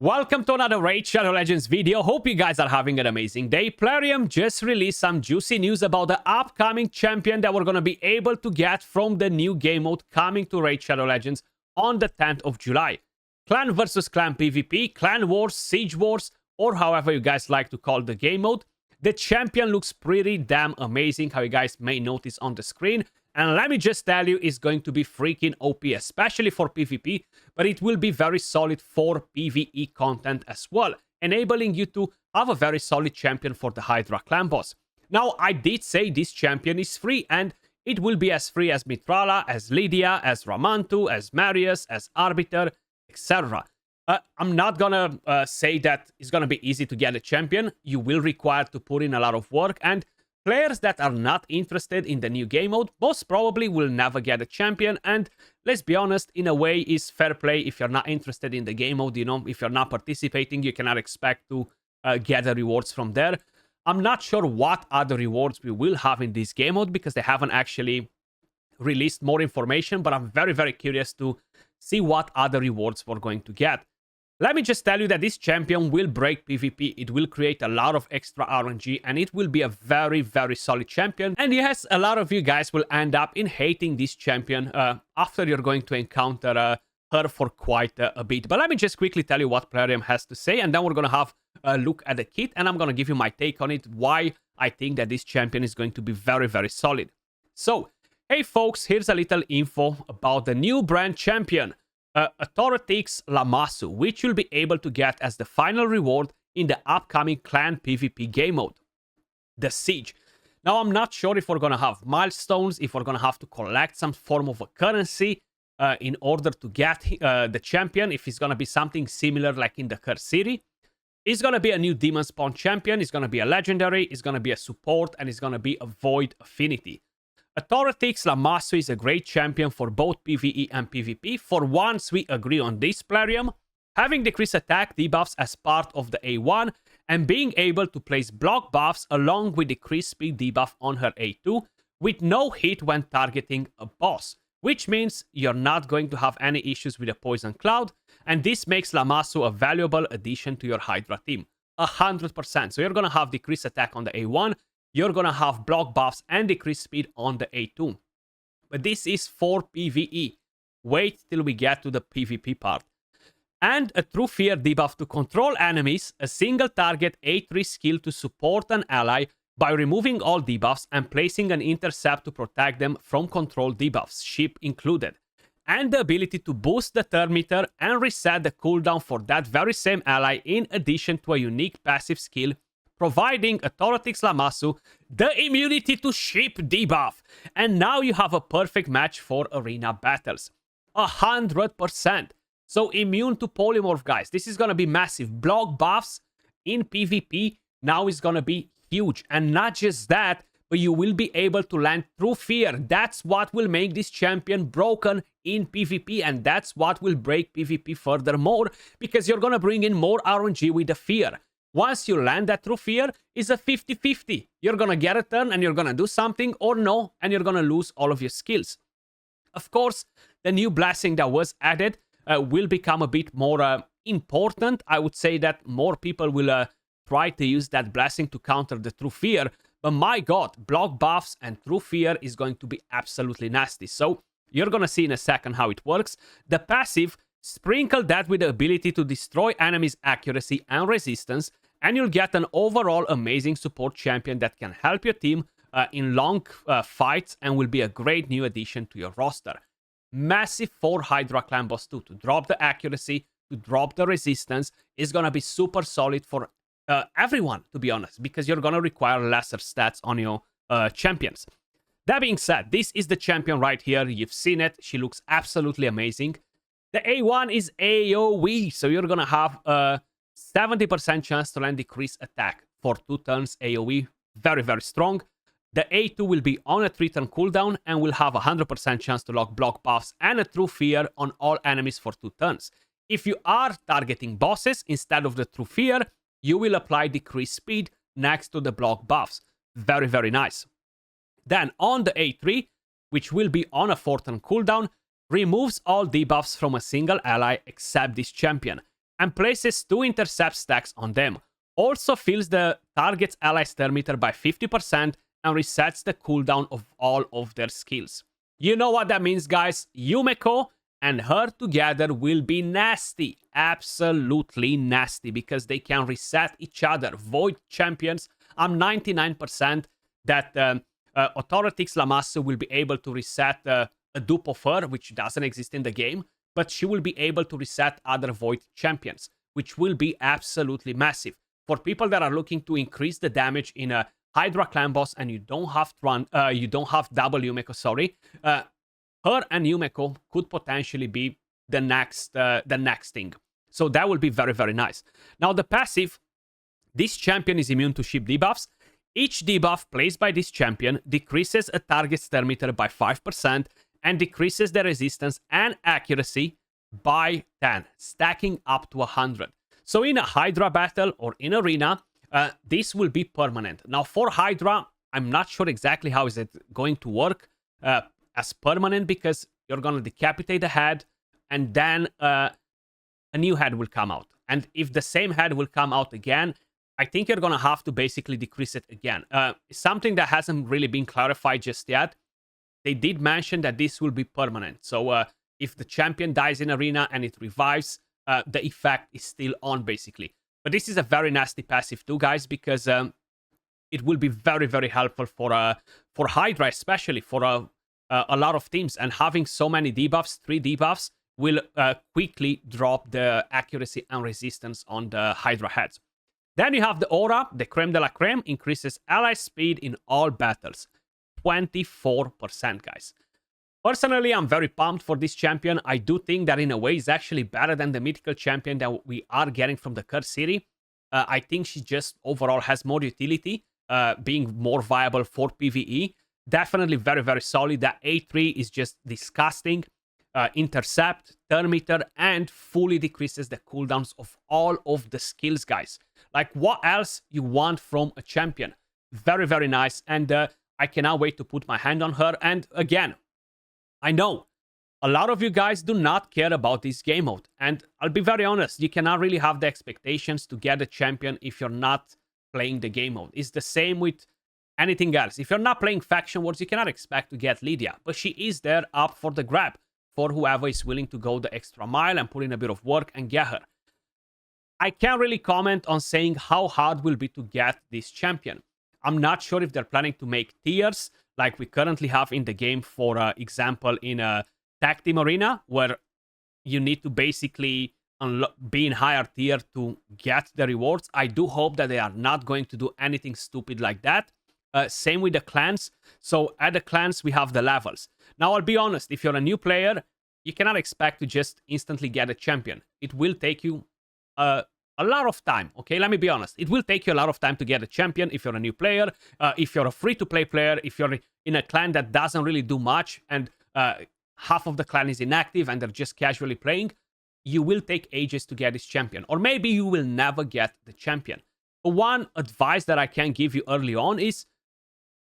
Welcome to another Raid Shadow Legends video. Hope you guys are having an amazing day. Plarium just released some juicy news about the upcoming champion that we're going to be able to get from the new game mode coming to Raid Shadow Legends on the 10th of July. Clan versus clan PvP, clan wars, siege wars, or however you guys like to call the game mode. The champion looks pretty damn amazing, how you guys may notice on the screen. And let me just tell you, it's going to be freaking OP, especially for PvP, but it will be very solid for PvE content as well, enabling you to have a very solid champion for the Hydra clan boss. Now, I did say this champion is free, and it will be as free as Mitrala, as Lydia, as Ramantu, as Marius, as Arbiter, etc. I'm not gonna say that it's gonna be easy to get a champion. You will require to put in a lot of work, and players that are not interested in the new game mode most probably will never get a champion. And let's be honest, in a way, is fair play. If you're not interested in the game mode, you know, if you're not participating, you cannot expect to get the rewards from there. I'm not sure what other rewards we will have in this game mode because they haven't actually released more information, but I'm very, very curious to see what other rewards we're going to get. Let me just tell you that this champion will break PvP, it will create a lot of extra RNG, and it will be a very, very solid champion. And yes, a lot of you guys will end up in hating this champion after you're going to encounter her for quite a bit. But let me just quickly tell you what Plarium has to say, and then we're going to have a look at the kit, and I'm going to give you my take on it, why I think that this champion is going to be very, very solid. So, hey folks, here's a little info about the new brand champion. Authoratrix Lamasu, which you'll be able to get as the final reward in the upcoming clan PvP game mode, the Siege. Now, I'm not sure if we're going to have milestones, if we're going to have to collect some form of a currency in order to get the champion, if it's going to be something similar like in the Curse City. It's going to be a new Demon Spawn champion, it's going to be a legendary, it's going to be a support, and it's going to be a Void Affinity. Authoratrix Lamasu is a great champion for both PvE and PvP. For once, we agree on this, Plarium. Having decreased attack debuffs as part of the A1 and being able to place block buffs along with decreased speed debuff on her A2 with no hit when targeting a boss, which means you're not going to have any issues with a poison cloud, and this makes Lamasu a valuable addition to your Hydra team. 100%. So you're going to have decreased attack on the A1, you're going to have block buffs and decreased speed on the A2. But this is for PvE. Wait till we get to the PvP part. And a True Fear debuff to control enemies, a single target A3 skill to support an ally by removing all debuffs and placing an intercept to protect them from control debuffs, ship included. And the ability to boost the turn meter and reset the cooldown for that very same ally in addition to a unique passive skill, providing Authoratrix Lamasu the immunity to ship debuff. And now you have a perfect match for arena battles. 100%. So immune to polymorph, guys. This is going to be massive. Block buffs in PvP now is going to be huge. And not just that, but you will be able to land True Fear. That's what will make this champion broken in PvP. And that's what will break PvP furthermore, because you're going to bring in more RNG with the Fear. Once you land that True Fear, it's a 50-50. You're going to get a turn and you're going to do something, or no, and you're going to lose all of your skills. Of course, the new blessing that was added will become a bit more important. I would say that more people will try to use that blessing to counter the True Fear. But my god, block buffs and True Fear is going to be absolutely nasty. So you're going to see in a second how it works. The passive, sprinkle that with the ability to destroy enemies' accuracy and resistance, and you'll get an overall amazing support champion that can help your team in long fights and will be a great new addition to your roster. Massive for Hydra clan boss too. To drop the accuracy, to drop the resistance is going to be super solid for everyone, to be honest, because you're going to require lesser stats on your champions. That being said, this is the champion right here. You've seen it. She looks absolutely amazing. The A1 is AoE, so you're going to have a 70% chance to land decreased attack for 2 turns AoE. Very, very strong. The A2 will be on a 3-turn cooldown and will have a 100% chance to lock block buffs and a True Fear on all enemies for 2 turns. If you are targeting bosses instead of the True Fear, you will apply decreased speed next to the block buffs. Very, very nice. Then on the A3, which will be on a 4-turn cooldown, removes all debuffs from a single ally except this champion. and places 2 intercept stacks on them. Also fills the target's ally stir meter by 50% and resets the cooldown of all of their skills. You know what that means, guys? Yumeko and her together will be nasty. Absolutely nasty, because they can reset each other. Void champions, I'm 99% that Authoratrix Lamasu will be able to reset a dupe of her, which doesn't exist in the game, but she will be able to reset other Void champions, which will be absolutely massive. For people that are looking to increase the damage in a Hydra clan boss and you don't have double Yumeko, sorry, her and Yumeko could potentially be the next thing. So that will be very, very nice. Now the passive, this champion is immune to ship debuffs. Each debuff placed by this champion decreases a target's stir meter by 5% and decreases the resistance and accuracy by 10, stacking up to 100. So in a Hydra battle or in arena, this will be permanent. Now for Hydra, I'm not sure exactly how is it going to work as permanent, because you're going to decapitate the head and then a new head will come out. And if the same head will come out again, I think you're going to have to basically decrease it again. Something that hasn't really been clarified just yet. They did mention that this will be permanent. So if the champion dies in arena and it revives, the effect is still on, basically. But this is a very nasty passive too, guys, because it will be very, very helpful for Hydra, especially for a lot of teams. And having so many debuffs, 3 debuffs, will quickly drop the accuracy and resistance on the Hydra heads. Then you have the aura, the creme de la creme, increases ally speed in all battles. 24%, guys. Personally, I'm very pumped for this champion. I do think that in a way is actually better than the mythical champion that we are getting from the Curse City. I think she just overall has more utility, being more viable for PvE. Definitely very, very solid. That A3 is just disgusting. Intercept, turn meter, and fully decreases the cooldowns of all of the skills, guys. Like, what else you want from a champion? Very, very nice. And I cannot wait to put my hand on her. And again, I know a lot of you guys do not care about this game mode. And I'll be very honest, you cannot really have the expectations to get a champion if you're not playing the game mode. It's the same with anything else. If you're not playing Faction Wars, you cannot expect to get Lydia. But she is there up for the grab for whoever is willing to go the extra mile and put in a bit of work and get her. I can't really comment on saying how hard will be to get this champion. I'm not sure if they're planning to make tiers like we currently have in the game, for example, in a tag team arena, where you need to basically be in higher tier to get the rewards. I do hope that they are not going to do anything stupid like that. Same with the clans. So at the clans, we have the levels. Now, I'll be honest, if you're a new player, you cannot expect to just instantly get a champion. It will take you a lot of time, okay? Let me be honest. It will take you a lot of time to get a champion if you're a new player, if you're a free-to-play player, if you're in a clan that doesn't really do much, and half of the clan is inactive and they're just casually playing, you will take ages to get this champion. Or maybe you will never get the champion. But one advice that I can give you early on is,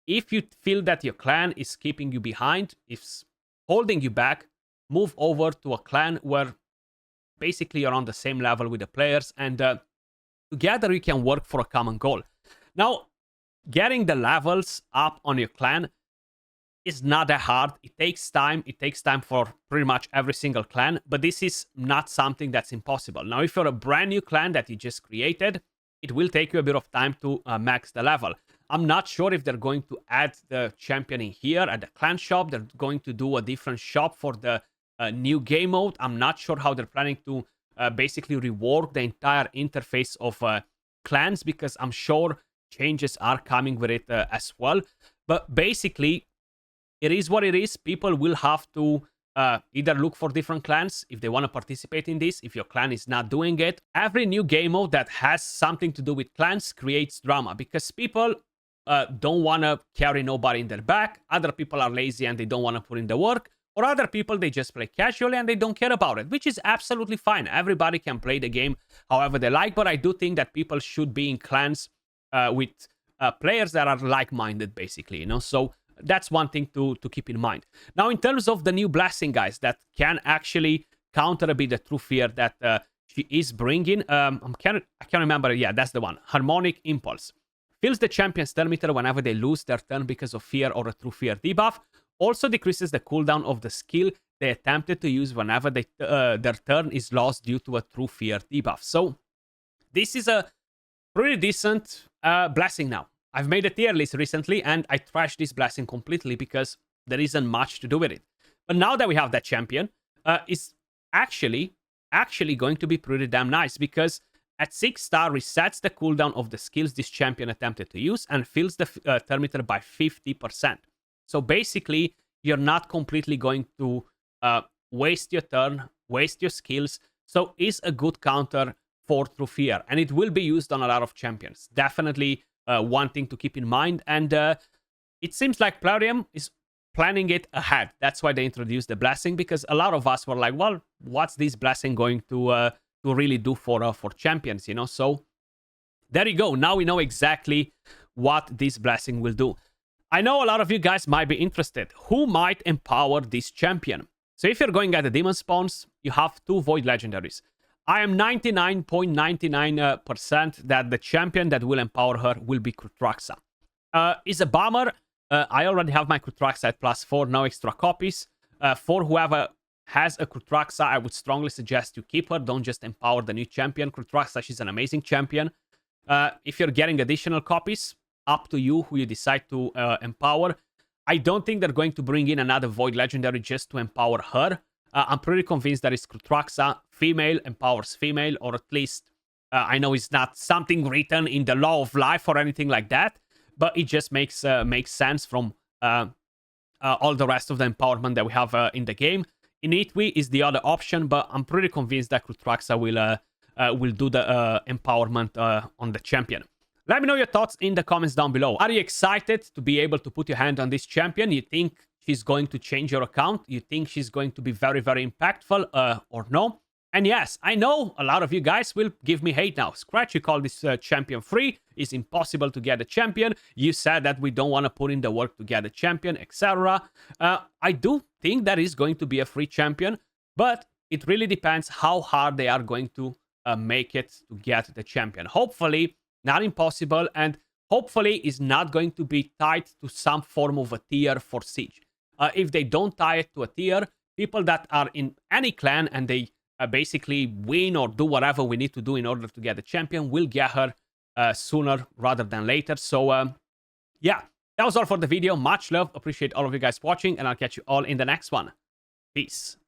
if you feel that your clan is keeping you behind, it's holding you back, move over to a clan where basically you're on the same level with the players, and together you can work for a common goal. Now, getting the levels up on your clan is not that hard. It takes time. It takes time for pretty much every single clan, but this is not something that's impossible. Now, if you're a brand new clan that you just created, it will take you a bit of time to max the level. I'm not sure if they're going to add the champion in here at the clan shop. They're going to do a different shop for the new game mode. I'm not sure how they're planning to basically rework the entire interface of clans, because I'm sure changes are coming with it as well. But basically, it is what it is. People will have to either look for different clans if they want to participate in this, if your clan is not doing it. Every new game mode that has something to do with clans creates drama, because people don't want to carry nobody in their back. Other people are lazy and they don't want to put in the work. Or other people, they just play casually and they don't care about it, which is absolutely fine. Everybody can play the game however they like, but I do think that people should be in clans with players that are like-minded, basically, you know? So that's one thing to keep in mind. Now, in terms of the new blessing, guys, that can actually counter a bit the true fear that she is bringing. I can't remember. Yeah, that's the one. Harmonic Impulse. Fills the champion's turn meter whenever they lose their turn because of fear or a true fear debuff. Also decreases the cooldown of the skill they attempted to use whenever their turn is lost due to a true fear debuff. So this is a pretty decent blessing now. I've made a tier list recently and I trashed this blessing completely because there isn't much to do with it. But now that we have that champion, it's actually going to be pretty damn nice because at 6-star resets the cooldown of the skills this champion attempted to use and fills the turn meter by 50%. So basically, you're not completely going to waste your turn, waste your skills. So it's a good counter for True Fear. And it will be used on a lot of champions. Definitely one thing to keep in mind. And it seems like Plarium is planning it ahead. That's why they introduced the blessing, because a lot of us were like, well, what's this blessing going to really do for champions, you know? So there you go. Now we know exactly what this blessing will do. I know a lot of you guys might be interested. Who might empower this champion? So if you're going at the demon spawns, you have 2 void legendaries. I am 99.99% that the champion that will empower her will be Krutraxa. It's a bummer. I already have my Krutraxa at +4, no extra copies. For whoever has a Krutraxa, I would strongly suggest you keep her. Don't just empower the new champion. Krutraxa, she's an amazing champion. If you're getting additional copies, up to you who you decide to empower. I don't think they're going to bring in another Void Legendary just to empower her. I'm pretty convinced that it's Krutraxa, female, empowers female, or at least I know it's not something written in the law of life or anything like that, but it just makes sense from all the rest of the empowerment that we have in the game. Initwi is the other option, but I'm pretty convinced that Krutraxa will do the empowerment on the champion. Let me know your thoughts in the comments down below. Are you excited to be able to put your hand on this champion? You think she's going to change your account? You think she's going to be very, very impactful or no? And yes, I know a lot of you guys will give me hate now. Skratch, you call this champion free. It's impossible to get a champion. You said that we don't want to put in the work to get a champion, etc. I do think that is going to be a free champion, but it really depends how hard they are going to make it to get the champion. Hopefully, not impossible, and hopefully is not going to be tied to some form of a tier for Siege. If they don't tie it to a tier, people that are in any clan and they basically win or do whatever we need to do in order to get the champion will get her sooner rather than later. So yeah, that was all for the video. Much love. Appreciate all of you guys watching, and I'll catch you all in the next one. Peace.